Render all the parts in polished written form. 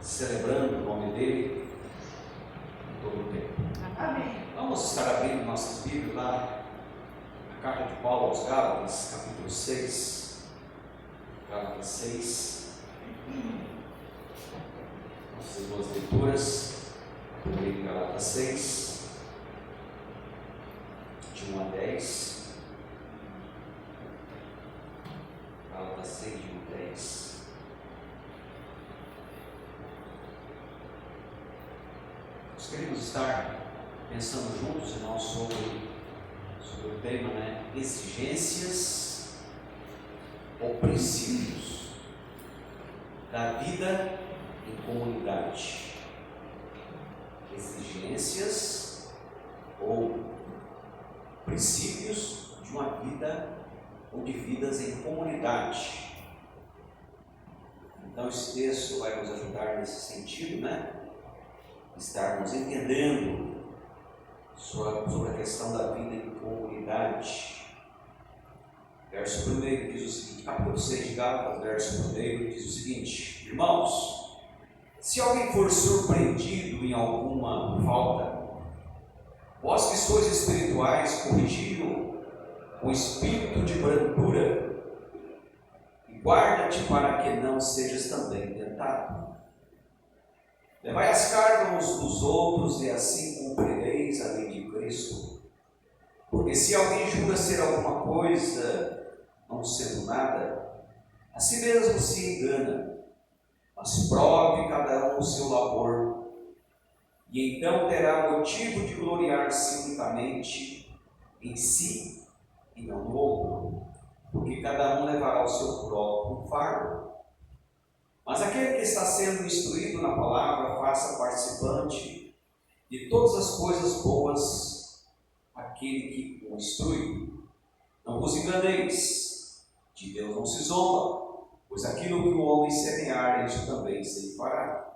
celebrando o nome dele em todo o tempo. Amém. Vamos estar abrindo nossas Bíblias lá na carta de Paulo aos Gálatas, capítulo 6. Gálatas 6. Nossas duas leituras. Primeiro Gálatas 6, de 1 a 10. Gálatas 6, de 1 a 10. Nós queremos estar pensando juntos, irmãos, sobre o tema, exigências ou princípios da vida em comunidade. Exigências ou princípios de uma vida ou de vidas em comunidade. Então esse texto vai nos ajudar nesse sentido, estarmos entendendo sobre a questão da vida em comunidade. Verso 1 diz o seguinte, capítulo 6 de Gálatas, verso 1 diz o seguinte: irmãos, se alguém for surpreendido em alguma falta, vós que sois espirituais, corrigi-o com espírito de brandura, e guarda-te para que não sejas também tentado. Levai as cargas uns dos outros, e assim cumprireis a lei de Cristo. Porque se alguém julga ser alguma coisa, não sendo nada, a si mesmo se engana. Mas prove cada um o seu labor, e então terá motivo de gloriar-se unicamente em si e não no outro, porque cada um levará o seu próprio fardo. Mas aquele que está sendo instruído na palavra, faça participante de todas as coisas boas aquele que o instrui. Não vos enganeis, de Deus não se zomba. Pois aquilo que o homem semear, isso também se fará.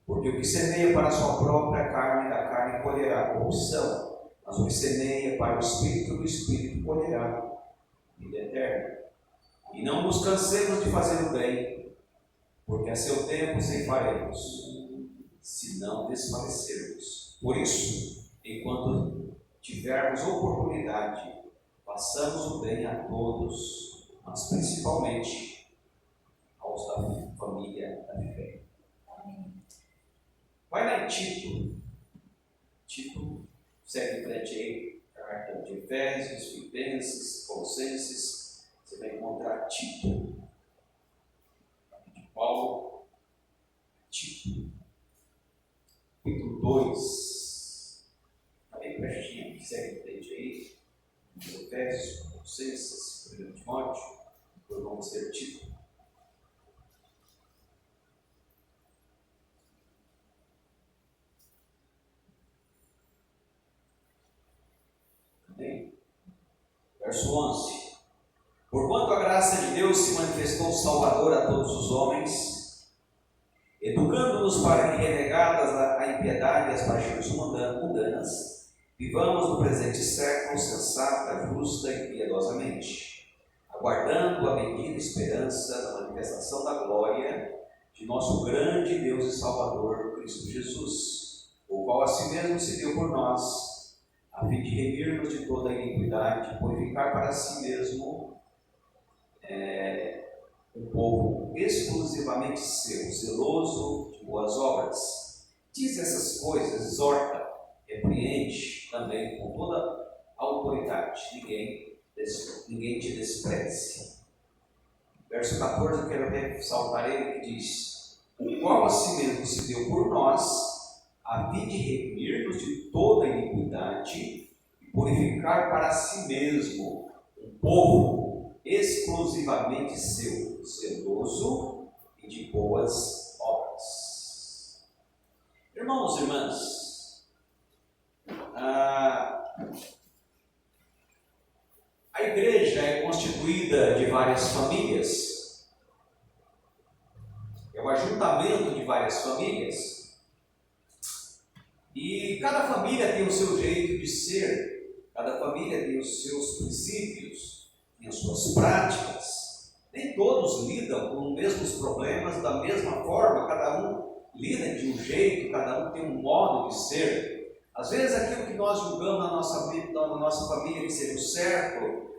Porque o que semeia para a sua própria carne, da carne colherá corrupção. Mas o que semeia para o Espírito, do Espírito colherá vida eterna. E não nos cansemos de fazer o bem, porque a seu tempo ceifaremos, se não desfalecermos. Por isso, enquanto tivermos oportunidade, façamos o bem a todos, mas principalmente aos da família da fé. Vai lá em Tito, segue em frente aí, carta de Efésios, Filipenses, Colossenses, você vai encontrar Tito, de Paulo, Tito, capítulo 2, está bem pertinho, segue em frente aí, Efésios, Colossenses, 1 Timóteo, depois vamos ter Tito. Verso 11: porquanto a graça de Deus se manifestou salvadora a todos os homens, educando-nos para que, renegadas a impiedade e as paixões mundanas, vivamos no presente século sensata, justa e piedosamente, aguardando a bendita esperança da manifestação da glória de nosso grande Deus e Salvador, Cristo Jesus, o qual a si mesmo se deu por nós, a fim de remir-nos de toda a iniquidade, purificar para si mesmo um povo exclusivamente seu, zeloso de boas obras. Diz essas coisas, exorta, repreende também com toda a autoridade. Ninguém te despreze. Verso 14, eu quero ressaltar ele que diz: o qual a si mesmo se deu por nós, a fim de remir-nos de toda a iniquidade e purificar para si mesmo um povo exclusivamente seu, zeloso e de boas obras. Irmãos e irmãs, a igreja é constituída de várias famílias, é o ajuntamento de várias famílias. E cada família tem o seu jeito de ser, cada família tem os seus princípios, tem as suas práticas. Nem todos lidam com os mesmos problemas da mesma forma, cada um lida de um jeito, cada um tem um modo de ser. Às vezes aquilo que nós julgamos na nossa família que seria o certo,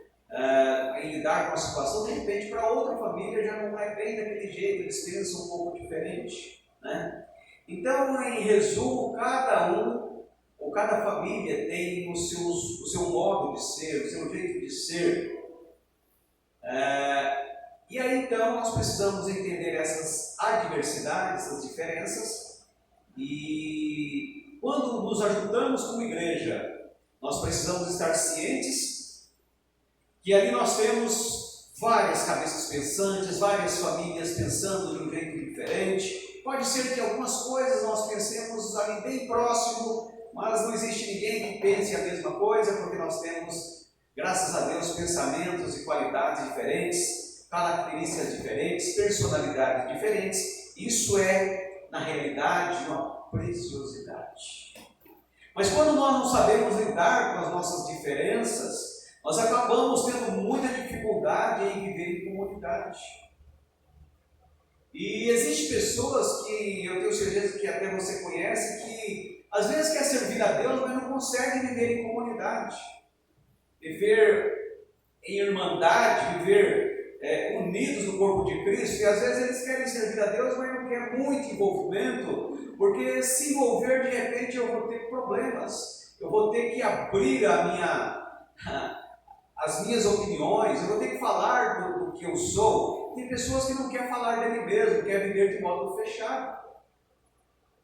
em lidar com a situação, de repente para outra família já não é bem daquele jeito, eles pensam um pouco diferente, né? Então, em resumo, cada um ou cada família tem o seu modo de ser, o seu jeito de ser. E aí então nós precisamos entender essas adversidades, essas diferenças, e quando nos ajudamos como igreja, nós precisamos estar cientes que ali nós temos várias cabeças pensantes, várias famílias pensando de um jeito diferente. Pode ser que algumas coisas nós pensemos ali bem próximo, mas não existe ninguém que pense a mesma coisa, porque nós temos, graças a Deus, pensamentos e qualidades diferentes, características diferentes, personalidades diferentes. Isso é, na realidade, uma preciosidade. Mas quando nós não sabemos lidar com as nossas diferenças, nós acabamos tendo muita dificuldade em viver em comunidade. E existem pessoas que eu tenho certeza que até você conhece, que às vezes quer servir a Deus, mas não consegue viver em comunidade, viver em irmandade, viver unidos no corpo de Cristo. E às vezes eles querem servir a Deus, mas não querem muito envolvimento, porque se envolver de repente eu vou ter problemas, eu vou ter que abrir as minhas opiniões, eu vou ter que falar do que eu sou. Tem pessoas que não querem falar dele mesmo, querem viver de modo fechado,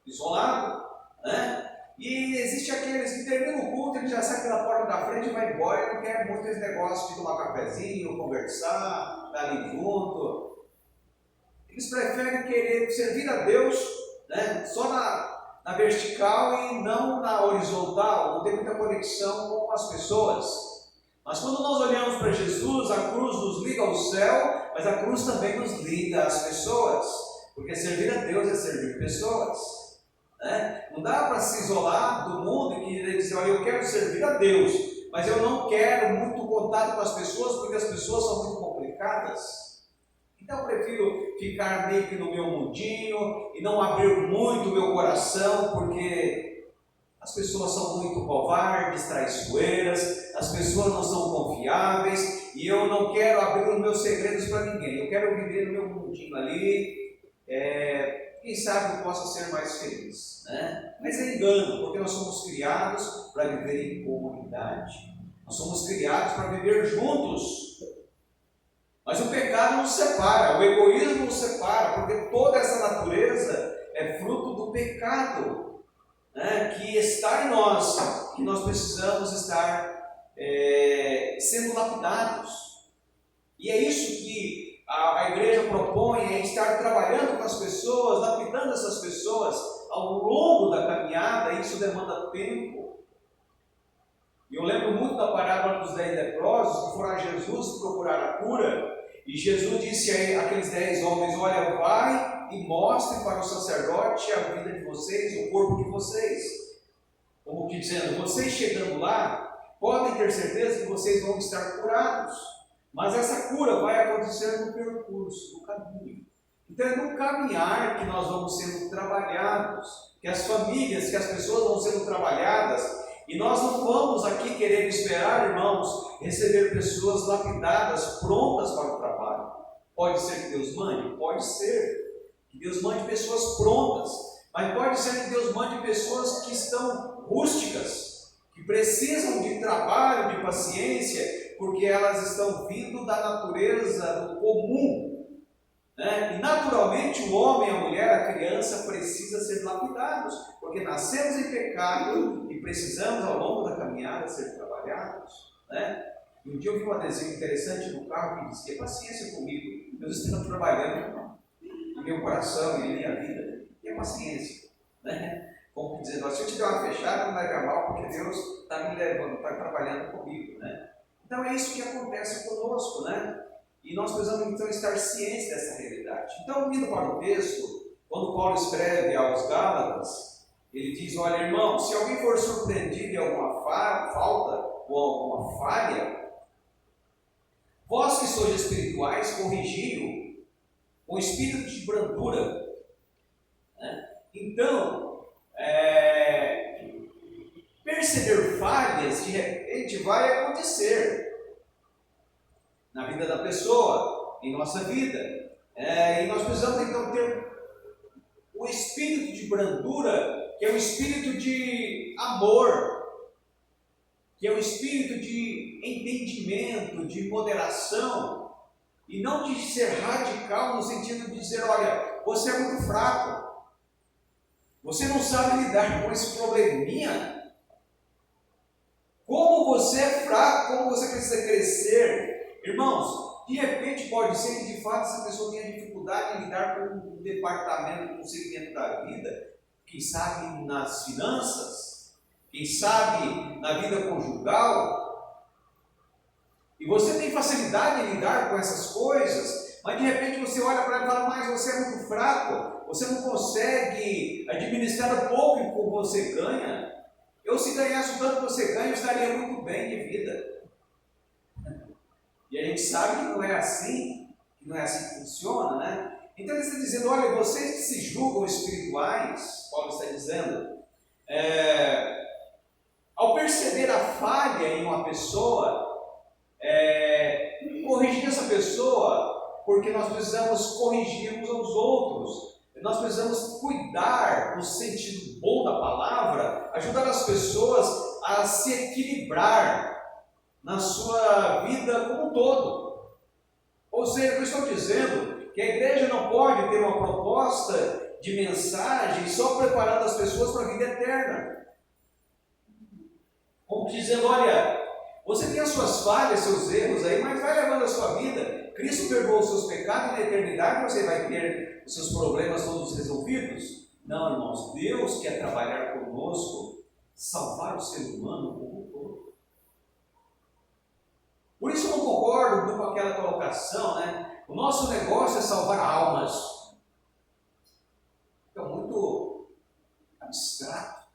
isolado, né? E existe aqueles que terminam o culto, ele já sai pela porta da frente e vai embora, e não quer muito esse negócio de tomar cafezinho, conversar, estar ali junto. Eles preferem querer servir a Deus, né, só na vertical e não na horizontal, não tem muita conexão com as pessoas. Mas quando nós olhamos para Jesus, a cruz nos liga ao céu, mas a cruz também nos liga às pessoas, porque servir a Deus é servir pessoas, né? Não dá para se isolar do mundo e querer dizer, olha, eu quero servir a Deus, mas eu não quero muito contato com as pessoas, porque as pessoas são muito complicadas. Então eu prefiro ficar meio que no meu mundinho e não abrir muito o meu coração, porque as pessoas são muito covardes, traiçoeiras, as pessoas não são confiáveis, e eu não quero abrir os meus segredos para ninguém, eu quero viver no meu mundinho ali, quem sabe eu possa ser mais feliz, né? Mas é engano, porque nós somos criados para viver em comunidade, nós somos criados para viver juntos, mas o pecado nos separa, o egoísmo nos separa, porque toda essa natureza é fruto do pecado, que está em nós, que nós precisamos estar sendo lapidados. E é isso que a igreja propõe, é estar trabalhando com as pessoas, lapidando essas pessoas ao longo da caminhada. Isso demanda tempo. E eu lembro muito da parábola dos 10 leprosos que foram a Jesus procurar a cura, e Jesus disse a aqueles 10 homens, olha, vai e mostre para o sacerdote a vida de vocês, o corpo de vocês. Como que dizendo, vocês chegando lá, podem ter certeza que vocês vão estar curados. Mas essa cura vai acontecer no percurso, no caminho. Então é no caminhar que nós vamos sendo trabalhados, que as famílias, que as pessoas vão sendo trabalhadas, e nós não vamos aqui querer esperar, irmãos, receber pessoas lapidadas, prontas para o trabalho. Pode ser que Deus mande? Pode ser. Que Deus mande pessoas prontas, mas pode ser que Deus mande pessoas que estão rústicas, que precisam de trabalho, de paciência, porque elas estão vindo da natureza, do comum, né? E naturalmente o homem, a mulher, a criança precisa ser lapidados, porque nascemos em pecado e precisamos ao longo da caminhada ser trabalhados, né? E um dia eu vi um adesivo interessante no carro que dizia, paciência comigo, Deus está trabalhando em meu coração e em minha vida, e a paciência, né? Como dizendo, se eu te der uma fechada, não vai dar mal, porque Deus está me levando, está trabalhando comigo, né? Então é isso que acontece conosco, né? E nós precisamos então estar cientes dessa realidade. Então, indo para o texto, quando Paulo escreve aos Gálatas, ele diz, olha irmão, se alguém for surpreendido em alguma falta ou alguma falha, vós que sois espirituais, corrigi-o com espírito de brandura, né? Então, perceber falhas de repente vai acontecer na vida da pessoa, em nossa vida. E nós precisamos então ter o espírito de brandura, que é o espírito de amor, que é o espírito de entendimento, de moderação, e não de ser radical no sentido de dizer, olha, você é muito fraco, você não sabe lidar com esse probleminha. Como você é fraco, como você precisa crescer. Irmãos, de repente pode ser que de fato essa pessoa tenha dificuldade em lidar com um departamento, com um segmento da vida, quem sabe nas finanças, quem sabe na vida conjugal, e você tem facilidade em lidar com essas coisas, mas de repente você olha para ela e fala, mas você é muito fraco, você não consegue administrar o pouco que você ganha. Eu, se ganhasse o tanto que você ganha, eu estaria muito bem de vida. E a gente sabe que não é assim que funciona, né? Então ele está dizendo, olha, vocês que se julgam espirituais, Paulo está dizendo, ao perceber a falha em uma pessoa, corrigir essa pessoa, porque nós precisamos corrigir uns aos outros. Nós precisamos cuidar, no sentido bom da palavra, ajudar as pessoas a se equilibrar na sua vida como um todo. Ou seja, eu estou dizendo que a igreja não pode ter uma proposta de mensagem só preparando as pessoas para a vida eterna. Como dizendo, olha, você tem as suas falhas, seus erros aí, mas vai levando a sua vida. Cristo perdoou os seus pecados e na eternidade você vai ter os seus problemas todos resolvidos? Não, irmãos, Deus quer trabalhar conosco, salvar o ser humano como um todo. Por isso eu não concordo com aquela colocação, né? O nosso negócio é salvar almas. Fica muito abstrato,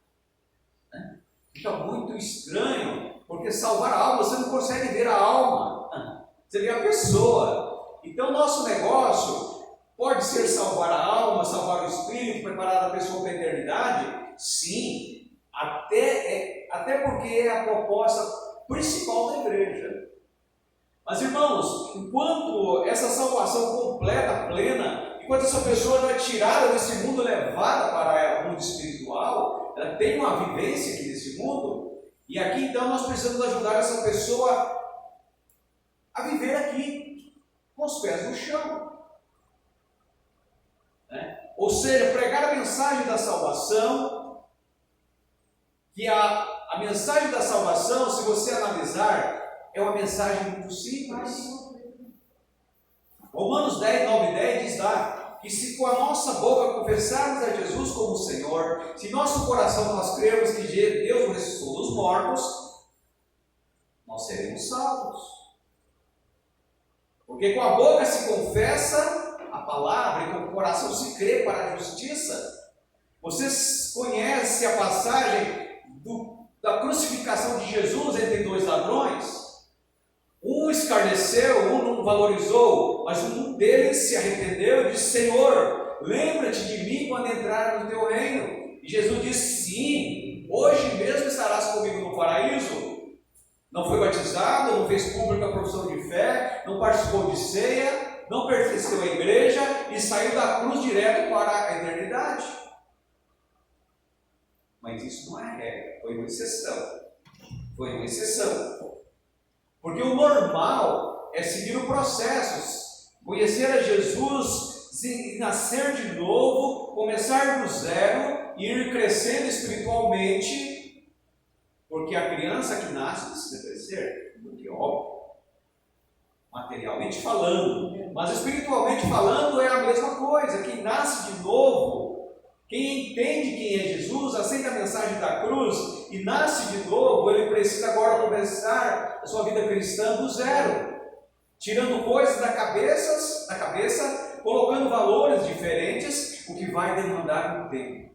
né? Fica muito estranho, porque salvar a alma, você não consegue ver a alma, você vê a pessoa. Então nosso negócio pode ser salvar a alma, salvar o espírito, preparar a pessoa para a eternidade? Sim, até porque é a proposta principal da igreja. Mas irmãos, enquanto essa salvação completa, plena, enquanto essa pessoa não é tirada desse mundo, levada para o mundo espiritual, ela tem uma vivência aqui nesse mundo, e aqui então nós precisamos ajudar essa pessoa a viver aqui, com os pés no chão. Ou seja, pregar a mensagem da salvação, que a mensagem da salvação, se você analisar, é uma mensagem muito simples. Romanos 10, 9 e 10 diz lá, que se com a nossa boca confessarmos a Jesus como Senhor, se em nosso coração nós cremos que Deus o ressuscitou dos mortos, nós seremos salvos. Porque com a boca se confessa a palavra e com o coração se crê para a justiça. Vocês conhecem a passagem da crucificação de Jesus entre dois ladrões? Um escarneceu, um não valorizou, mas um deles se arrependeu e disse, Senhor, lembra-te de mim quando entrar no teu reino. E Jesus disse, sim, hoje mesmo estarás comigo no paraíso. Não foi batizado, não fez pública a profissão de fé, não participou de ceia, não pertenceu à igreja e saiu da cruz direto para a eternidade. Mas isso não é regra, foi uma exceção. Foi uma exceção. Porque o normal é seguir o processo, conhecer a Jesus, nascer de novo, começar do zero e ir crescendo espiritualmente, porque a criança que nasce precisa crescer, porque é óbvio, materialmente falando, mas espiritualmente falando é a mesma coisa. Quem nasce de novo, quem entende quem é Jesus, aceita a mensagem da cruz e nasce de novo, ele precisa agora começar a sua vida cristã do zero, tirando coisas da cabeça, colocando valores diferentes, o que vai demandar um tempo.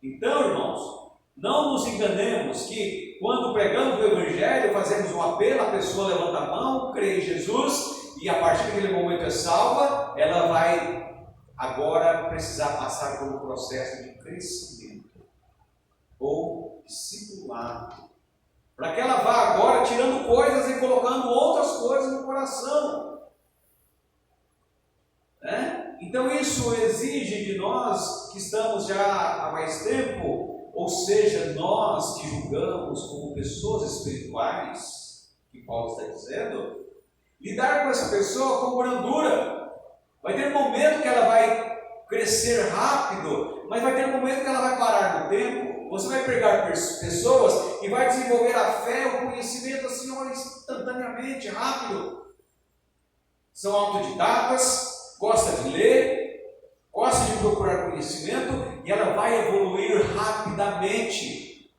Então, irmãos, não nos enganemos que quando pregamos o Evangelho, fazemos um apelo, a pessoa levanta a mão, crê em Jesus e a partir daquele momento é salva, ela vai agora precisar passar por um processo de crescimento ou discipulado, para que ela vá agora tirando coisas e colocando outras coisas no coração, né? Então isso exige de nós que estamos já há mais tempo, ou seja, nós que julgamos como pessoas espirituais, que Paulo está dizendo, lidar com essa pessoa com brandura. Vai ter um momento que ela vai crescer rápido, mas vai ter um momento que ela vai parar no tempo. Você vai pegar pessoas e vai desenvolver a fé, o conhecimento assim, olha, instantaneamente, rápido. São autodidatas, gosta de ler, gosta de procurar conhecimento e ela vai evoluir rapidamente.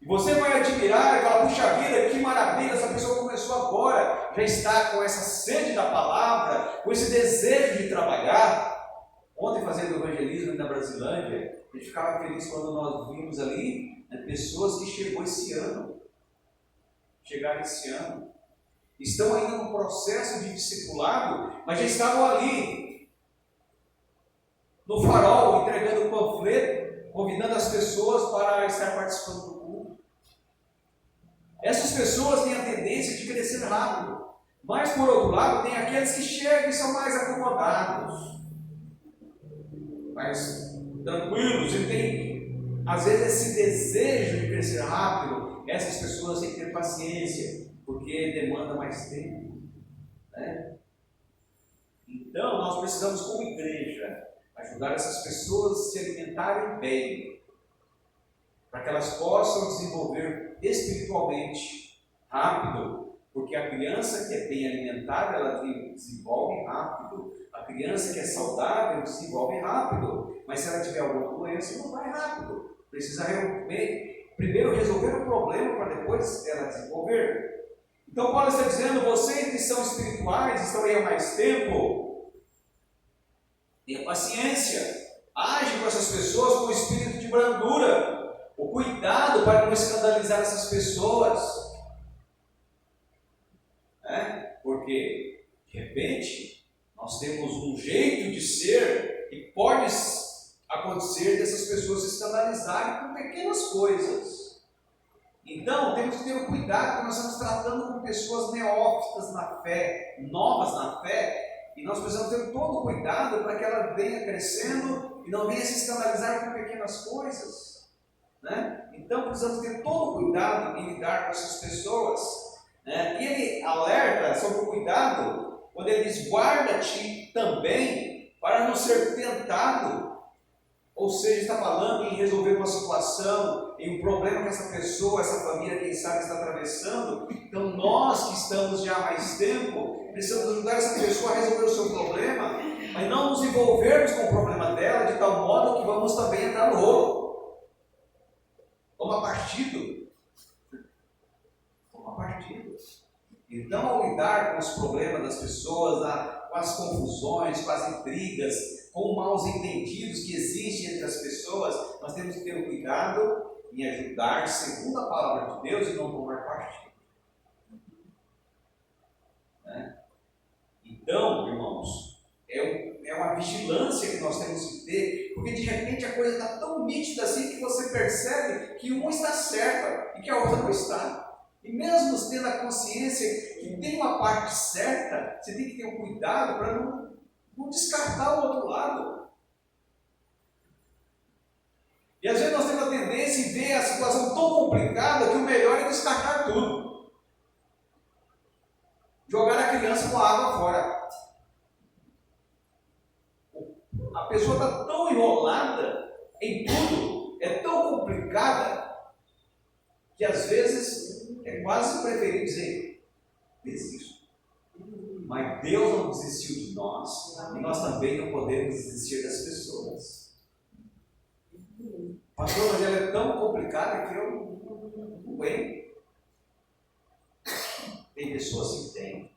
E você vai admirar e falar, puxa vida, que maravilha, essa pessoa começou agora, já está com essa sede da palavra, com esse desejo de trabalhar. Ontem, fazendo evangelismo na Brasilândia, a gente ficava feliz quando nós vimos ali, né, pessoas que chegaram esse ano, estão ainda no processo de discipulado, mas já estavam ali, no farol, entregando o panfleto, convidando as pessoas para estar participando do culto. Essas pessoas têm a tendência de crescer rápido, mas por outro lado, tem aqueles que chegam e são mais acomodados, mais tranquilos, e tem às vezes esse desejo de crescer rápido. Essas pessoas têm que ter paciência, porque demanda mais tempo, né? Então nós precisamos, como igreja, ajudar essas pessoas a se alimentarem bem, para que elas possam desenvolver espiritualmente rápido, porque a criança que é bem alimentada, ela desenvolve rápido. A criança que é saudável desenvolve rápido, mas se ela tiver alguma doença, não vai rápido. Precisa primeiro resolver o problema para depois ela desenvolver. Então Paulo está dizendo, vocês que são espirituais, estão aí há mais tempo, tenha paciência, age com essas pessoas com o espírito de brandura, o cuidado para não escandalizar essas pessoas, né? Porque de repente nós temos um jeito de ser e pode acontecer dessas pessoas se escandalizarem com pequenas coisas. Então, temos que ter um cuidado, porque nós estamos tratando com pessoas neófitas na fé, novas na fé, e nós precisamos ter todo o cuidado para que ela venha crescendo e não venha se escandalizar com pequenas coisas, né? Então, precisamos ter todo o cuidado em lidar com essas pessoas, né? E ele alerta sobre o cuidado quando ele diz, guarda-te também para não ser tentado. Ou seja, está falando em resolver uma situação, em um problema que essa pessoa, essa família, quem sabe, está atravessando. Então nós que estamos já há mais tempo, precisamos ajudar essa pessoa a resolver o seu problema, mas não nos envolvermos com o problema dela de tal modo que vamos também entrar no rolo. Toma partido. Toma partido. Então, ao lidar com os problemas das pessoas, com as confusões, com as intrigas, com os maus entendidos que existem entre as pessoas, nós temos que ter o cuidado em ajudar segundo a palavra de Deus e não tomar partido, né? Então, irmãos, é uma vigilância que nós temos que ter, porque de repente a coisa está tão nítida assim que você percebe que uma está certa e que a outra não está. E mesmo tendo a consciência que tem uma parte certa, você tem que ter um cuidado para não descartar o outro lado. E às vezes nós temos a tendência em ver a situação tão complicada que o melhor é descartar tudo. Jogar a criança com a água fora. A pessoa está tão enrolada em tudo, é tão complicada, que às vezes é quase preferir dizer, desisto. Mas Deus não desistiu de nós, e nós também não podemos desistir das pessoas. Pastor, mas ela é tão complicada que eu não aguento. Tem pessoas que têm.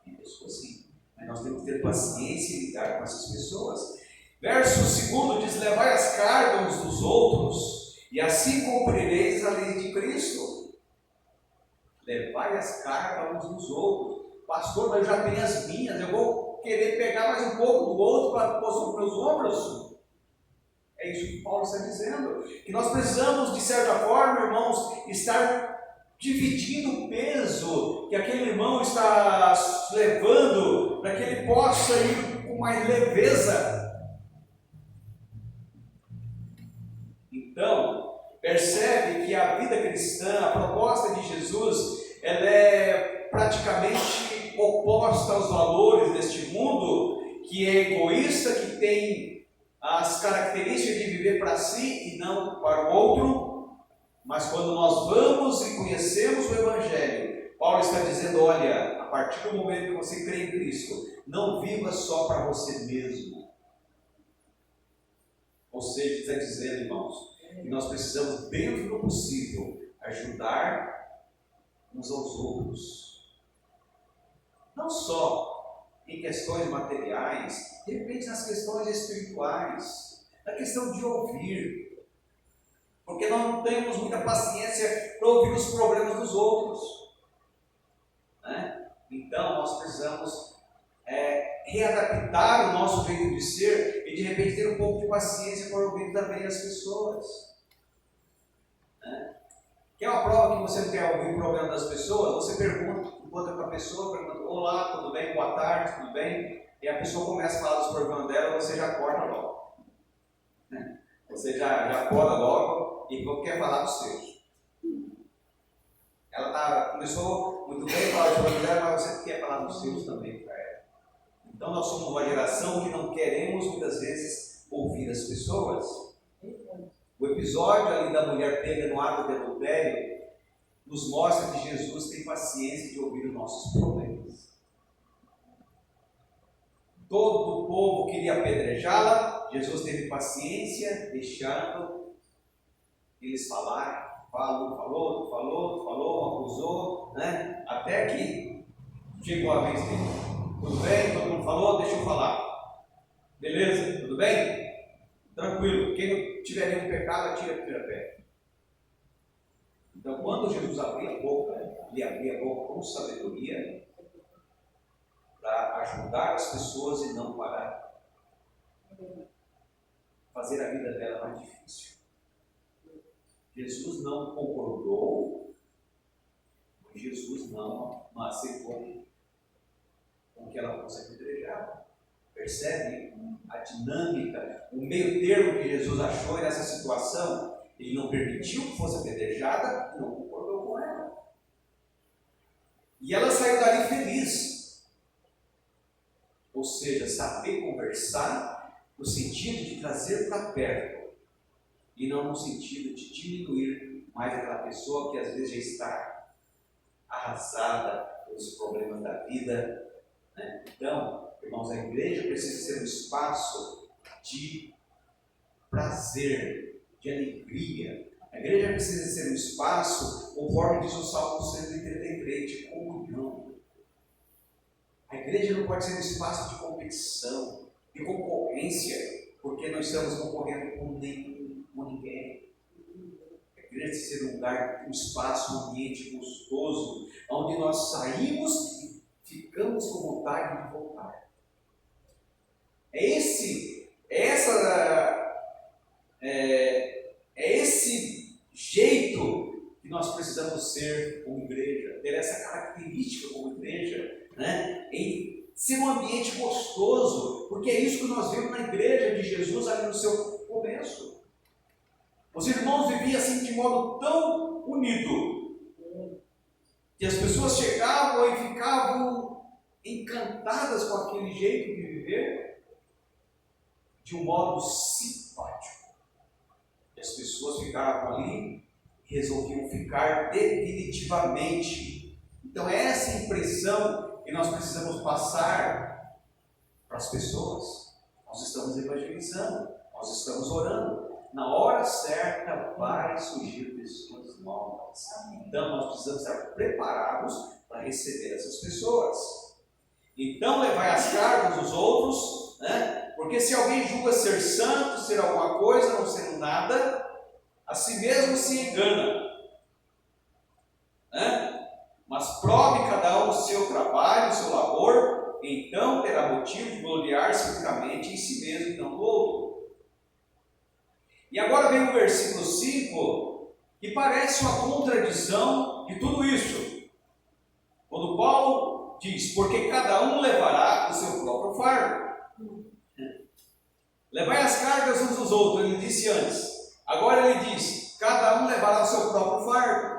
Tem pessoas que. Mas nós temos que ter paciência em lidar com essas pessoas. Verso 2 diz, levai as cargas uns dos outros, e assim cumprireis a lei de Cristo. Levai as cargas uns dos outros. Pastor, mas eu já tenho as minhas, eu vou querer pegar mais um pouco do outro para pôr sobre meus ombros. É isso que Paulo está dizendo. Que nós precisamos, de certa forma, irmãos, estar dividindo o peso que aquele irmão está levando, para que ele possa ir com mais leveza. Então, percebe que a vida cristã, a proposta de Jesus, ela é praticamente oposta aos valores deste mundo, que é egoísta, que tem as características de viver para si e não para o outro. Mas quando nós vamos e conhecemos o Evangelho, Paulo está dizendo, olha, a partir do momento que você crê em Cristo, não viva só para você mesmo. Ou seja, está dizendo, irmãos, que nós precisamos, dentro do possível, ajudar uns aos outros. Não só em questões materiais, de repente nas questões espirituais, na questão de ouvir. Porque nós não temos muita paciência para ouvir os problemas dos outros. Né? Então, nós precisamos readaptar o nosso jeito de ser e, de repente, ter um pouco de paciência para ouvir também as pessoas. Né? Quer uma prova que você não quer ouvir o problema das pessoas? Você pergunta, encontra com a pessoa, pergunta, olá, tudo bem? Boa tarde, tudo bem? E a pessoa começa a falar dos problemas dela, você já corta logo. Né? Você já poda logo e quer falar dos seus. Ela começou muito bem a falar dos problemas dela, mas você quer falar dos seus também para ela. Então nós somos uma geração que não queremos muitas vezes ouvir as pessoas. O episódio ali da mulher pega no ato de adultério nos mostra que Jesus tem paciência de ouvir os nossos problemas. Todo o povo queria apedrejá-la, Jesus teve paciência, deixando eles falarem. Falou, acusou, né? Até que chegou a vez dele. Tudo bem? Todo mundo falou? Deixa eu falar. Beleza? Tudo bem? Tranquilo. Quem não tiver nenhum pecado, atira a primeira pedra. Então, quando Jesus abria a boca, ele abria a boca com sabedoria para ajudar as pessoas e não para fazer a vida dela mais difícil. Jesus não concordou, mas Jesus não aceitou com que ela fosse apedrejada. Percebe a dinâmica, o meio termo que Jesus achou nessa situação? Ele não permitiu que fosse apedrejada e não concordou com ela. E ela saiu dali feliz. Ou seja, saber conversar no sentido de trazer para perto e não no sentido de diminuir mais aquela pessoa que às vezes já está arrasada pelos problemas da vida. Né? Então, irmãos, a igreja precisa ser um espaço de prazer, de alegria. A igreja precisa ser um espaço, conforme diz o Salmo 133, de comunhão. A igreja não pode ser um espaço de competição, de concorrência, porque nós estamos concorrendo com ninguém. A igreja deve ser um lugar, um espaço, um ambiente gostoso, onde nós saímos e ficamos com vontade de voltar. Esse jeito que nós precisamos ser como igreja, ter essa característica como igreja, né? Em ser um ambiente gostoso, porque é isso que nós vemos na igreja de Jesus ali no seu começo. Os irmãos viviam assim de modo tão unido, que as pessoas chegavam e ficavam encantadas com aquele jeito de viver, de um modo simpático. E as pessoas ficavam ali e resolviam ficar definitivamente. Então, essa impressão que nós precisamos passar para as pessoas. Nós estamos evangelizando, nós estamos orando. Na hora certa vai surgir pessoas novas. Então, nós precisamos estar preparados para receber essas pessoas. Então, levai as cargas dos outros, né? Porque se alguém julga ser santo, ser alguma coisa, não sendo nada, a si mesmo se engana. Né? Mas prove cada um o seu trabalho, o seu labor, então terá motivo de gloriar-se unicamente em si mesmo e não no outro. E agora vem o versículo 5, que parece uma contradição de tudo isso. Quando Paulo diz, porque cada um levará o seu próprio fardo. Levai as cargas uns dos outros, ele disse antes. Agora ele diz, cada um levará o seu próprio fardo.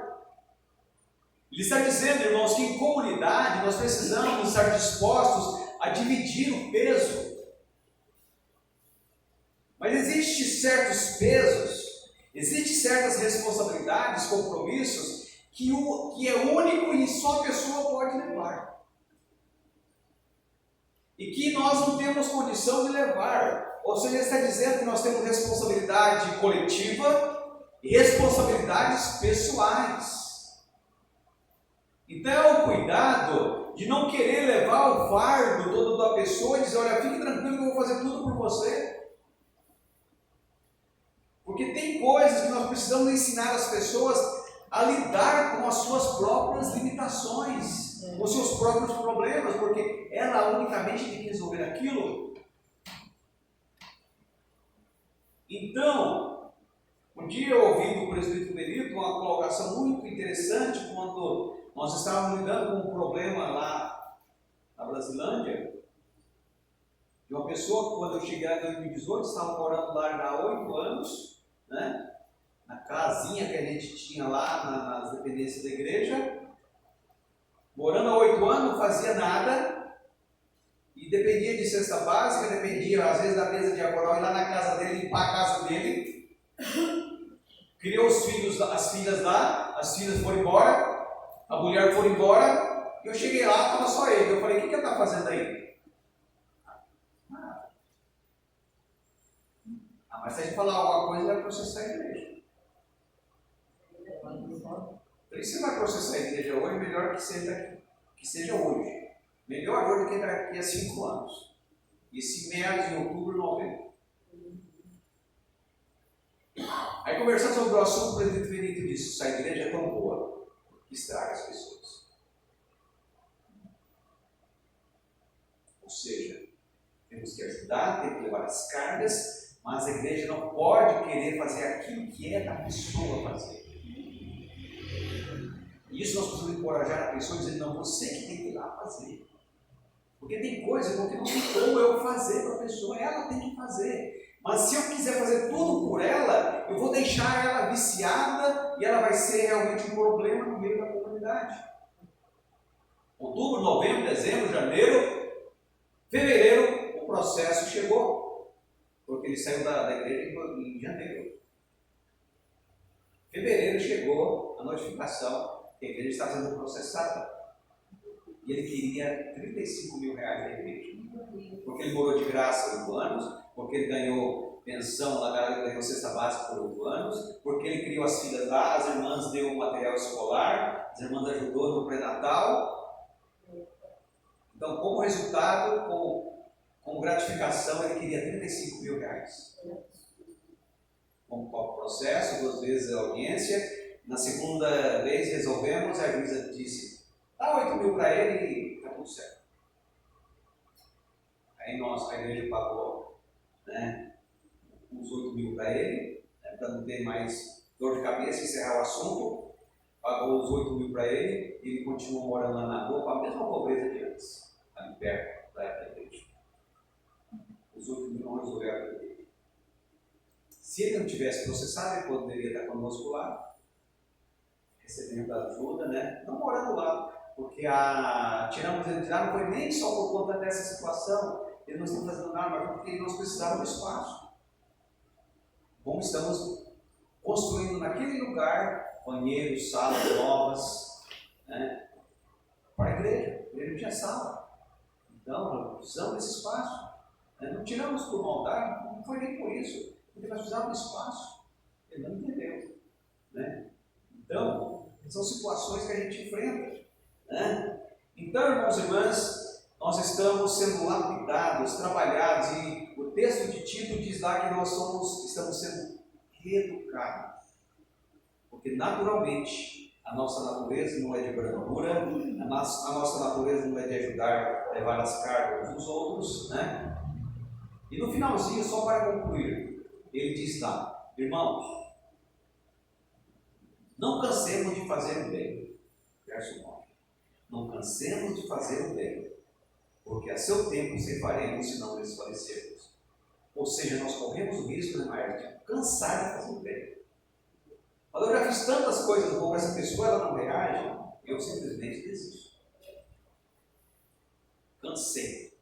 Ele está dizendo, irmãos, que em comunidade nós precisamos estar dispostos a dividir o peso. Mas existem certos pesos, existem certas responsabilidades, compromissos, que é único e só a pessoa pode levar. E que nós não temos condição de levar. Ou seja, ele está dizendo que nós temos responsabilidade coletiva e responsabilidades pessoais. Então é o cuidado de não querer levar o fardo todo da pessoa e dizer, olha, fique tranquilo que eu vou fazer tudo por você. Porque tem coisas que nós precisamos ensinar as pessoas a lidar com as suas próprias limitações, com os seus próprios problemas, porque ela unicamente tem que resolver aquilo. Então, um dia eu ouvi do presbítero Benito uma colocação muito interessante quando nós estávamos lidando com um problema lá na Brasilândia, de uma pessoa que quando eu cheguei em 2018, estava morando lá já há 8 anos, né? Na casinha que a gente tinha lá nas dependências da igreja, morando há 8 anos, não fazia nada, e dependia de cesta básica, dependia às vezes da mesa diagonal, ir lá na casa dele, limpar a casa dele, criou os filhos, as filhas lá, as filhas foram embora, a mulher foi embora, e eu cheguei lá, estava só ele. Eu falei, o que ele está fazendo aí? Mas se a gente falar alguma coisa, vai processar a igreja. Então, se vai processar a igreja hoje, melhor que seja hoje. Melhor hoje do que daqui a 5 anos. E esse meados de outubro, novembro. Aí conversando sobre o assunto, o presidente Benito disse, essa igreja é tão boa que estraga as pessoas. Ou seja, temos que ajudar, temos que levar as cargas, mas a igreja não pode querer fazer aquilo que é da pessoa fazer. E isso nós precisamos encorajar a pessoa dizendo, não, você que tem que ir lá fazer. Porque tem coisas que não tem como eu fazer para a pessoa, ela tem que fazer. Mas se eu quiser fazer tudo por ela, eu vou deixar ela viciada e ela vai ser realmente um problema no meio da comunidade. Outubro, novembro, dezembro, janeiro, fevereiro, o processo chegou. Porque ele saiu da igreja em janeiro. Fevereiro chegou a notificação que a igreja está sendo processada. E ele queria 35 mil reais da igreja. Porque ele morou de graça 8 anos, porque ele ganhou pensão, a galera ganhou cesta básica por 8 anos, porque ele criou as filhas lá, as irmãs deu material escolar, as irmãs ajudou no pré-natal. Então, como resultado, como gratificação, ele queria 35 mil reais. Como processo, 2 vezes a audiência. Na segunda vez resolvemos, a juíza disse, dá 8 mil para ele e está tudo certo. Aí a igreja pagou, né, os 8 mil para ele, né, para não ter mais dor de cabeça, encerrar o assunto. Pagou os 8 mil para ele e ele continuou morando lá na rua com a mesma pobreza de antes, ali perto da igreja. Os 8 mil não resolveram a vida. Se ele não tivesse processado, ele poderia estar conosco lá, recebendo ajuda, né? Não morando lá, porque tiramos ele de lá não foi nem só por conta dessa situação, ele não está fazendo nada, mas porque nós precisávamos de espaço. Como estamos construindo naquele lugar banheiros, salas novas, né? Para a igreja não tinha sala. Então, nós precisamos desse espaço. Né? Não tiramos por maldade, não foi nem por isso, porque nós precisávamos de espaço. Ele não entendeu. Né? Então, são situações que a gente enfrenta. Né? Então, irmãos e irmãs, nós estamos sendo lapidados, trabalhados, e o texto de Tito diz lá que nós estamos sendo reeducados. Porque naturalmente A nossa natureza não é de brandura, a nossa natureza não é de ajudar a levar as cargas dos outros, né? E no finalzinho, só para concluir, ele diz lá: irmãos, não cansemos de fazer o bem. Verso 9. Não cansemos de fazer o bem, porque a seu tempo ceifaremos se não desfalecermos. Ou seja, nós corremos o risco, né, Maia, de cansar de fazer o bem. Mas eu já fiz tantas coisas boas, essa pessoa ela não reage, eu simplesmente desisto. Cansei.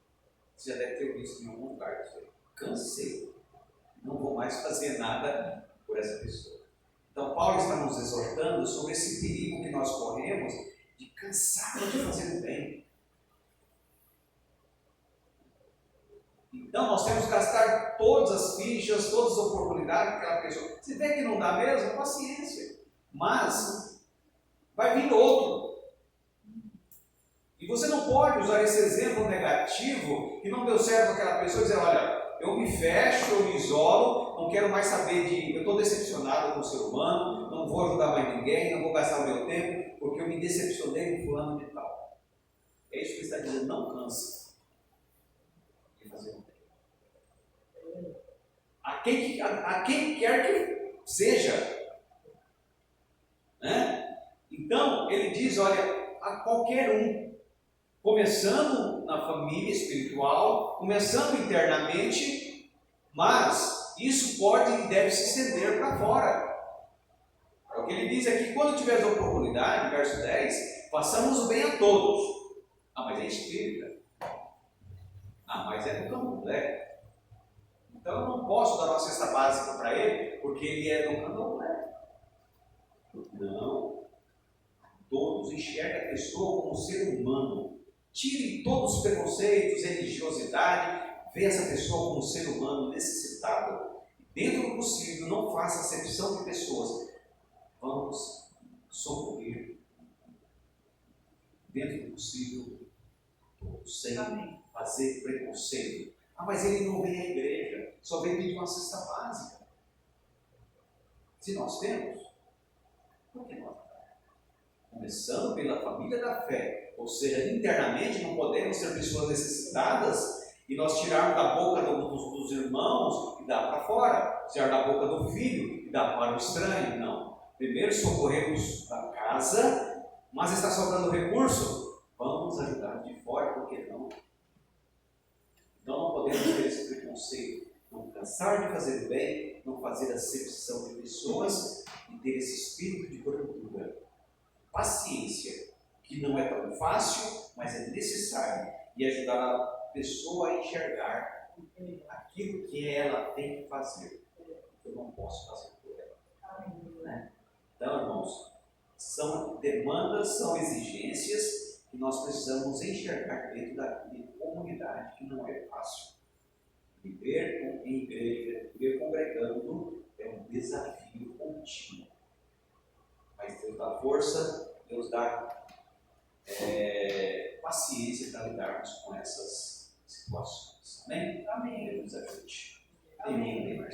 Você já deve ter visto em algum lugar isso aí. Cansei. Não vou mais fazer nada por essa pessoa. Então, Paulo está nos exortando sobre esse perigo que nós corremos de cansar de fazer o bem. Então, nós temos que gastar todas as fichas, todas as oportunidades que aquela pessoa. Se vê que não dá mesmo, paciência. Mas vai vir outro. E você não pode usar esse exemplo negativo que não deu certo com aquela pessoa e dizer: olha, eu me fecho, eu me isolo, não quero mais saber de. Eu estou decepcionado com o ser humano, não vou ajudar mais ninguém, não vou gastar o meu tempo, porque eu me decepcionei com fulano de tal. É isso que ele está dizendo: não canse de fazer o bem. A quem quer que seja. Né? Então, ele diz: olha, a qualquer um. Começando na família espiritual, começando internamente, mas isso pode e deve se estender para fora. É o que ele diz aqui: quando tiver a oportunidade, verso 10, façamos o bem a todos. Ah, mas é espírita. Ah, mas é do candomblé. Então eu não posso dar uma cesta básica para ele, porque ele é do candomblé. Não. Todos enxergam a pessoa como ser humano. Tire todos os preconceitos, religiosidade, vê essa pessoa como um ser humano necessitado. Dentro do possível, não faça acepção de pessoas. Vamos socorrer. Dentro do possível, todos, sem fazer preconceito. Ah, mas ele não vem à igreja, só vem pedir uma cesta básica. Se nós temos, por que nós? Começando pela família da fé, ou seja, internamente não podemos ser pessoas necessitadas e nós tirarmos da boca dos irmãos e dar para fora, tirar da boca do filho e dar para o estranho. Não. Primeiro socorremos da casa, mas está sobrando recurso, vamos ajudar de fora, por que não? Então não podemos ter esse preconceito, não cansar de fazer o bem, não fazer acepção de pessoas e ter esse espírito de brandura. Paciência, que não é tão fácil, mas é necessário, e ajudar a pessoa a enxergar aquilo que ela tem que fazer, que eu não posso fazer por ela. Né? Então, irmãos, são demandas, são exigências que nós precisamos enxergar dentro da comunidade, que não é fácil. Viver em igreja, viver congregando, é um desafio contínuo. Mas Deus dá força, Deus dá paciência para lidarmos com essas situações. Amém? Amém. Deus ajude. Amém. Amém.